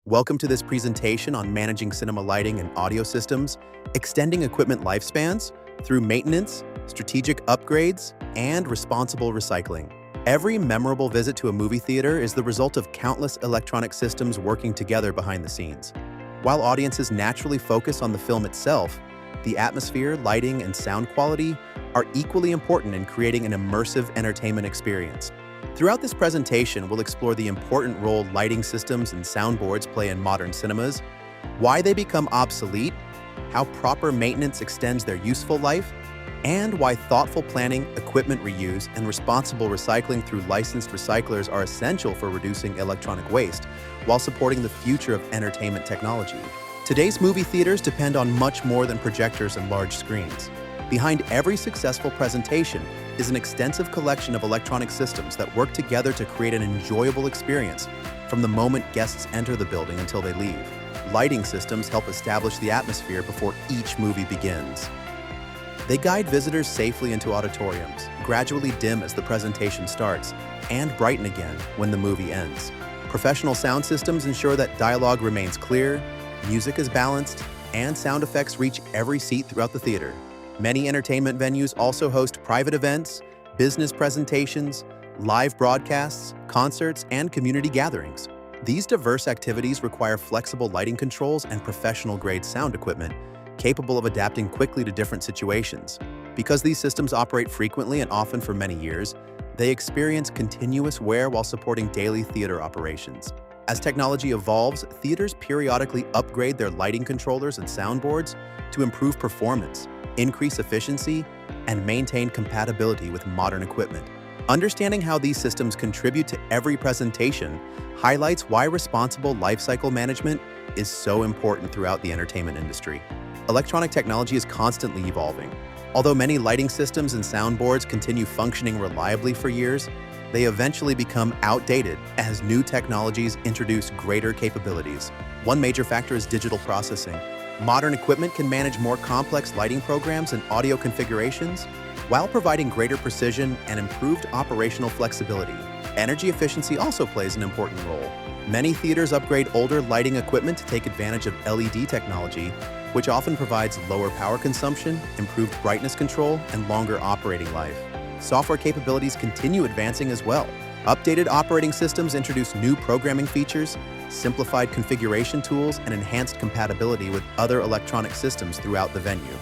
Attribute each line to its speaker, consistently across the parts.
Speaker 1: Welcome to this presentation on managing cinema lighting and audio systems, extending equipment lifespans through maintenance, strategic upgrades, and responsible recycling. Every memorable visit to a movie theater is the result of countless electronic systems working together behind the scenes. While audiences naturally focus on the film itself, the atmosphere, lighting, and sound quality are equally important in creating an immersive entertainment experience. Throughout this presentation, we'll explore the important role lighting systems and soundboards play in modern cinemas, why they become obsolete, how proper maintenance extends their useful life, and why thoughtful planning, equipment reuse, and responsible recycling through licensed recyclers are essential for reducing electronic waste while supporting the future of entertainment technology. Today's movie theaters depend on much more than projectors and large screens. Behind every successful presentation is an extensive collection of electronic systems that work together to create an enjoyable experience from the moment guests enter the building until they leave. Lighting systems help establish the atmosphere before each movie begins. They guide visitors safely into auditoriums, gradually dim as the presentation starts, and brighten again when the movie ends. Professional sound systems ensure that dialogue remains clear, music is balanced, and sound effects reach every seat throughout the theater. Many entertainment venues also host private events, business presentations, live broadcasts, concerts, and community gatherings. These diverse activities require flexible lighting controls and professional-grade sound equipment capable of adapting quickly to different situations. Because these systems operate frequently and often for many years, they experience continuous wear while supporting daily theater operations. As technology evolves, theaters periodically upgrade their lighting controllers and soundboards to improve performance, increase efficiency, and maintain compatibility with modern equipment. Understanding how these systems contribute to every presentation highlights why responsible lifecycle management is so important throughout the entertainment industry. Electronic technology is constantly evolving. Although many lighting systems and soundboards continue functioning reliably for years, they eventually become outdated as new technologies introduce greater capabilities. One major factor is digital processing. Modern equipment can manage more complex lighting programs and audio configurations while providing greater precision and improved operational flexibility. Energy efficiency also plays an important role. Many theaters upgrade older lighting equipment to take advantage of LED technology, which often provides lower power consumption, improved brightness control, and longer operating life. Software capabilities continue advancing as well. Updated operating systems introduce new programming features, simplified configuration tools, and enhanced compatibility with other electronic systems throughout the venue.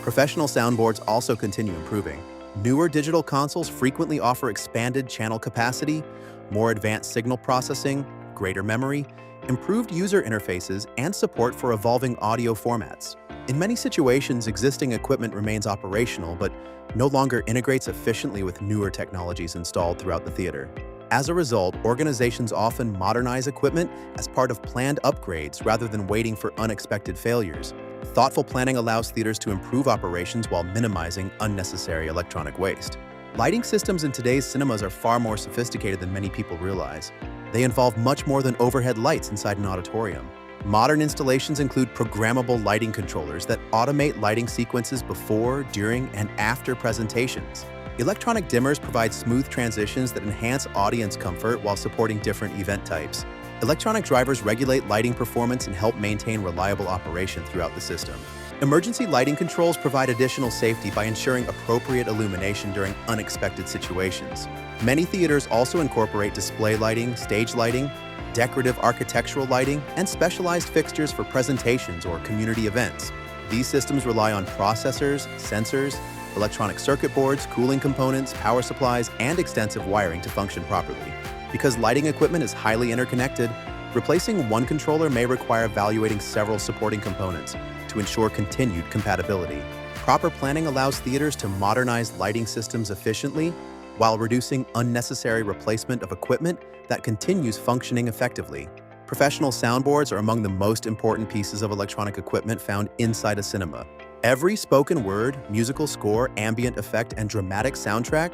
Speaker 1: Professional soundboards also continue improving. Newer digital consoles frequently offer expanded channel capacity, more advanced signal processing, greater memory, improved user interfaces, and support for evolving audio formats. In many situations, existing equipment remains operational but no longer integrates efficiently with newer technologies installed throughout the theater. As a result, organizations often modernize equipment as part of planned upgrades rather than waiting for unexpected failures. Thoughtful planning allows theaters to improve operations while minimizing unnecessary electronic waste. Lighting systems in today's cinemas are far more sophisticated than many people realize. They involve much more than overhead lights inside an auditorium. Modern installations include programmable lighting controllers that automate lighting sequences before, during, and after presentations. Electronic dimmers provide smooth transitions that enhance audience comfort while supporting different event types. Electronic drivers regulate lighting performance and help maintain reliable operation throughout the system. Emergency lighting controls provide additional safety by ensuring appropriate illumination during unexpected situations. Many theaters also incorporate display lighting, stage lighting, decorative architectural lighting, and specialized fixtures for presentations or community events. These systems rely on processors, sensors, electronic circuit boards, cooling components, power supplies, and extensive wiring to function properly. Because lighting equipment is highly interconnected, replacing one controller may require evaluating several supporting components to ensure continued compatibility. Proper planning allows theaters to modernize lighting systems efficiently while reducing unnecessary replacement of equipment that continues functioning effectively. Professional soundboards are among the most important pieces of electronic equipment found inside a cinema. Every spoken word, musical score, ambient effect, and dramatic soundtrack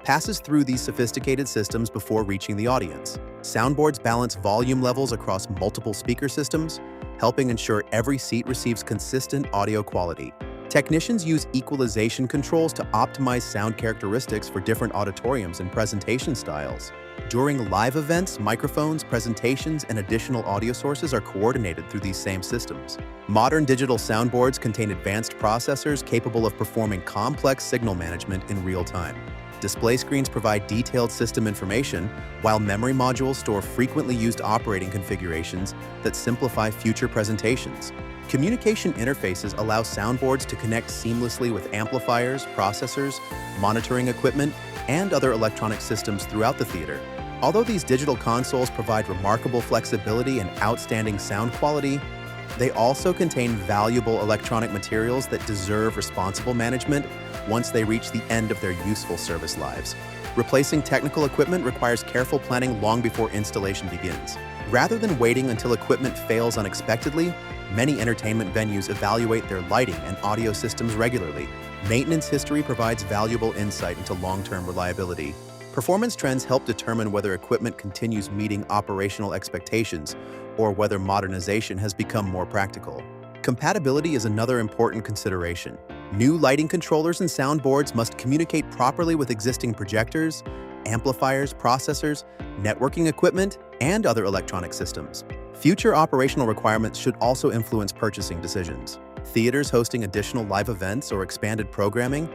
Speaker 1: passes through these sophisticated systems before reaching the audience. Soundboards balance volume levels across multiple speaker systems, helping ensure every seat receives consistent audio quality. Technicians use equalization controls to optimize sound characteristics for different auditoriums and presentation styles. During live events, microphones, presentations, and additional audio sources are coordinated through these same systems. Modern digital soundboards contain advanced processors capable of performing complex signal management in real time. Display screens provide detailed system information, while memory modules store frequently used operating configurations that simplify future presentations. Communication interfaces allow soundboards to connect seamlessly with amplifiers, processors, monitoring equipment, and other electronic systems throughout the theater. Although these digital consoles provide remarkable flexibility and outstanding sound quality, they also contain valuable electronic materials that deserve responsible management once they reach the end of their useful service lives. Replacing technical equipment requires careful planning long before installation begins. Rather than waiting until equipment fails unexpectedly, many entertainment venues evaluate their lighting and audio systems regularly. Maintenance history provides valuable insight into long-term reliability. Performance trends help determine whether equipment continues meeting operational expectations or whether modernization has become more practical. Compatibility is another important consideration. New lighting controllers and soundboards must communicate properly with existing projectors, amplifiers, processors, networking equipment, and other electronic systems. Future operational requirements should also influence purchasing decisions. Theaters hosting additional live events or expanded programming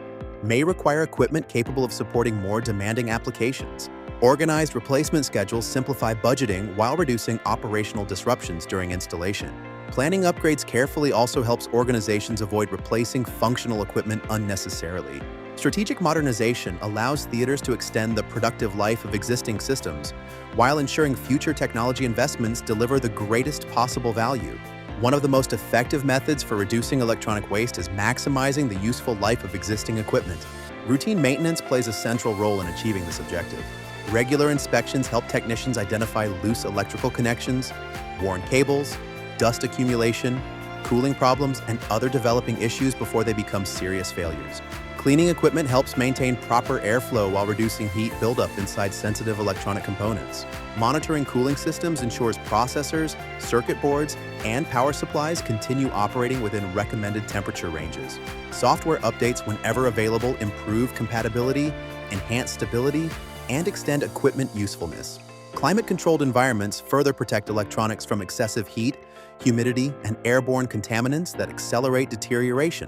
Speaker 1: may require equipment capable of supporting more demanding applications. Organized replacement schedules simplify budgeting while reducing operational disruptions during installation. Planning upgrades carefully also helps organizations avoid replacing functional equipment unnecessarily. Strategic modernization allows theaters to extend the productive life of existing systems while ensuring future technology investments deliver the greatest possible value. One of the most effective methods for reducing electronic waste is maximizing the useful life of existing equipment. Routine maintenance plays a central role in achieving this objective. Regular inspections help technicians identify loose electrical connections, worn cables, dust accumulation, cooling problems, and other developing issues before they become serious failures. Cleaning equipment helps maintain proper airflow while reducing heat buildup inside sensitive electronic components. Monitoring cooling systems ensures processors, circuit boards, and power supplies continue operating within recommended temperature ranges. Software updates whenever available improve compatibility, enhance stability, and extend equipment usefulness. Climate-controlled environments further protect electronics from excessive heat, humidity, and airborne contaminants that accelerate deterioration.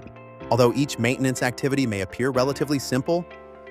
Speaker 1: Although each maintenance activity may appear relatively simple,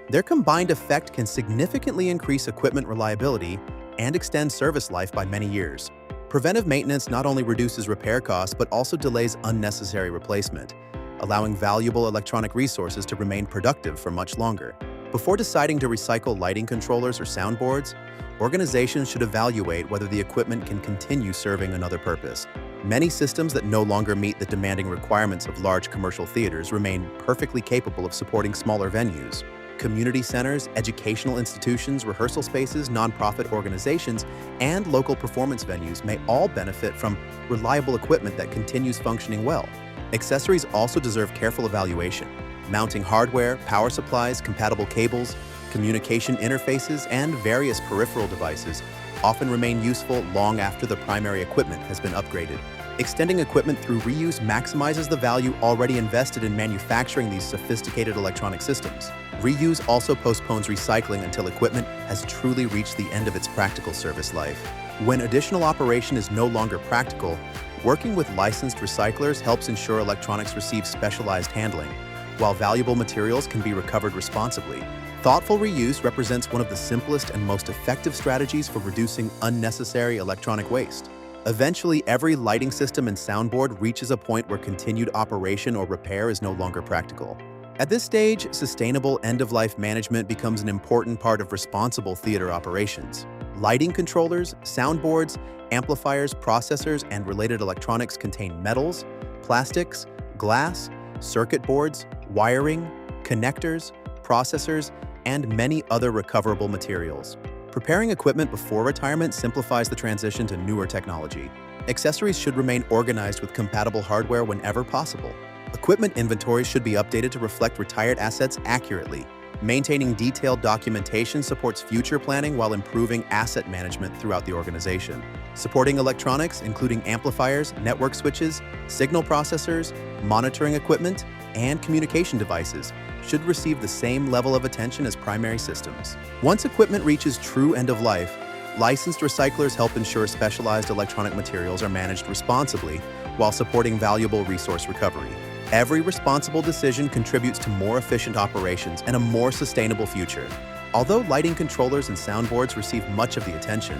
Speaker 1: their combined effect can significantly increase equipment reliability and extend service life by many years. Preventive maintenance not only reduces repair costs but also delays unnecessary replacement, allowing valuable electronic resources to remain productive for much longer. Before deciding to recycle lighting controllers or soundboards, organizations should evaluate whether the equipment can continue serving another purpose. Many systems that no longer meet the demanding requirements of large commercial theaters remain perfectly capable of supporting smaller venues. Community centers, educational institutions, rehearsal spaces, nonprofit organizations, and local performance venues may all benefit from reliable equipment that continues functioning well. Accessories also deserve careful evaluation. Mounting hardware, power supplies, compatible cables, communication interfaces, and various peripheral devices often remain useful long after the primary equipment has been upgraded. Extending equipment through reuse maximizes the value already invested in manufacturing these sophisticated electronic systems. Reuse also postpones recycling until equipment has truly reached the end of its practical service life. When additional operation is no longer practical, working with licensed recyclers helps ensure electronics receive specialized handling, while valuable materials can be recovered responsibly. Thoughtful reuse represents one of the simplest and most effective strategies for reducing unnecessary electronic waste. Eventually, every lighting system and soundboard reaches a point where continued operation or repair is no longer practical. At this stage, sustainable end-of-life management becomes an important part of responsible theater operations. Lighting controllers, soundboards, amplifiers, processors, and related electronics contain metals, plastics, glass, circuit boards, wiring, connectors, processors, and many other recoverable materials. Preparing equipment before retirement simplifies the transition to newer technology. Accessories should remain organized with compatible hardware whenever possible. Equipment inventories should be updated to reflect retired assets accurately. Maintaining detailed documentation supports future planning while improving asset management throughout the organization. Supporting electronics, including amplifiers, network switches, signal processors, monitoring equipment, and communication devices, should receive the same level of attention as primary systems. Once equipment reaches true end of life, licensed recyclers help ensure specialized electronic materials are managed responsibly while supporting valuable resource recovery. Every responsible decision contributes to more efficient operations and a more sustainable future. Although lighting controllers and soundboards receive much of the attention,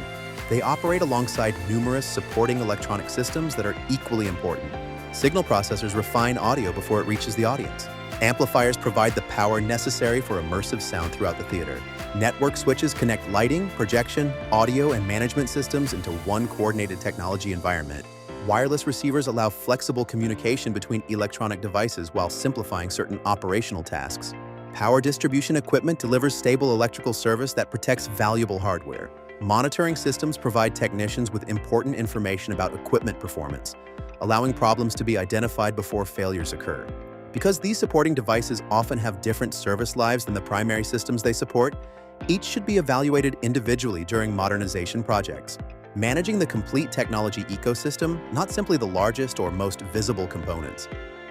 Speaker 1: they operate alongside numerous supporting electronic systems that are equally important. Signal processors refine audio before it reaches the audience. Amplifiers provide the power necessary for immersive sound throughout the theater. Network switches connect lighting, projection, audio, and management systems into one coordinated technology environment. Wireless receivers allow flexible communication between electronic devices while simplifying certain operational tasks. Power distribution equipment delivers stable electrical service that protects valuable hardware. Monitoring systems provide technicians with important information about equipment performance, allowing problems to be identified before failures occur. Because these supporting devices often have different service lives than the primary systems they support, each should be evaluated individually during modernization projects. Managing the complete technology ecosystem, not simply the largest or most visible components,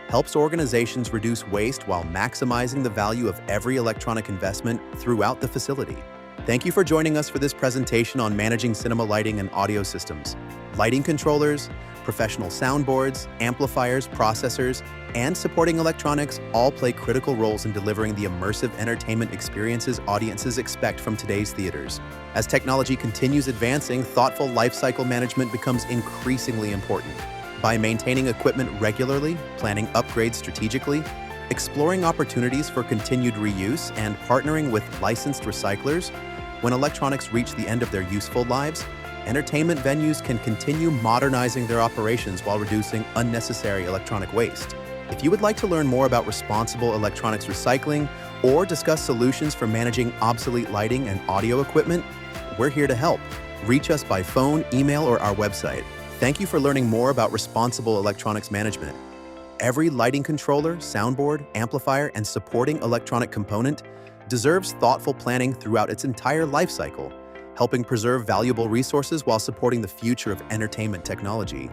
Speaker 1: helps organizations reduce waste while maximizing the value of every electronic investment throughout the facility. Thank you for joining us for this presentation on managing cinema lighting and audio systems. Lighting controllers, professional soundboards, amplifiers, processors, and supporting electronics all play critical roles in delivering the immersive entertainment experiences audiences expect from today's theaters. As technology continues advancing, thoughtful lifecycle management becomes increasingly important. By maintaining equipment regularly, planning upgrades strategically, exploring opportunities for continued reuse, and partnering with licensed recyclers, when electronics reach the end of their useful lives, entertainment venues can continue modernizing their operations while reducing unnecessary electronic waste. If you would like to learn more about responsible electronics recycling or discuss solutions for managing obsolete lighting and audio equipment, we're here to help. Reach us by phone, email, or our website. Thank you for learning more about responsible electronics management. Every lighting controller, soundboard, amplifier, and supporting electronic component deserves thoughtful planning throughout its entire life cycle, helping preserve valuable resources while supporting the future of entertainment technology.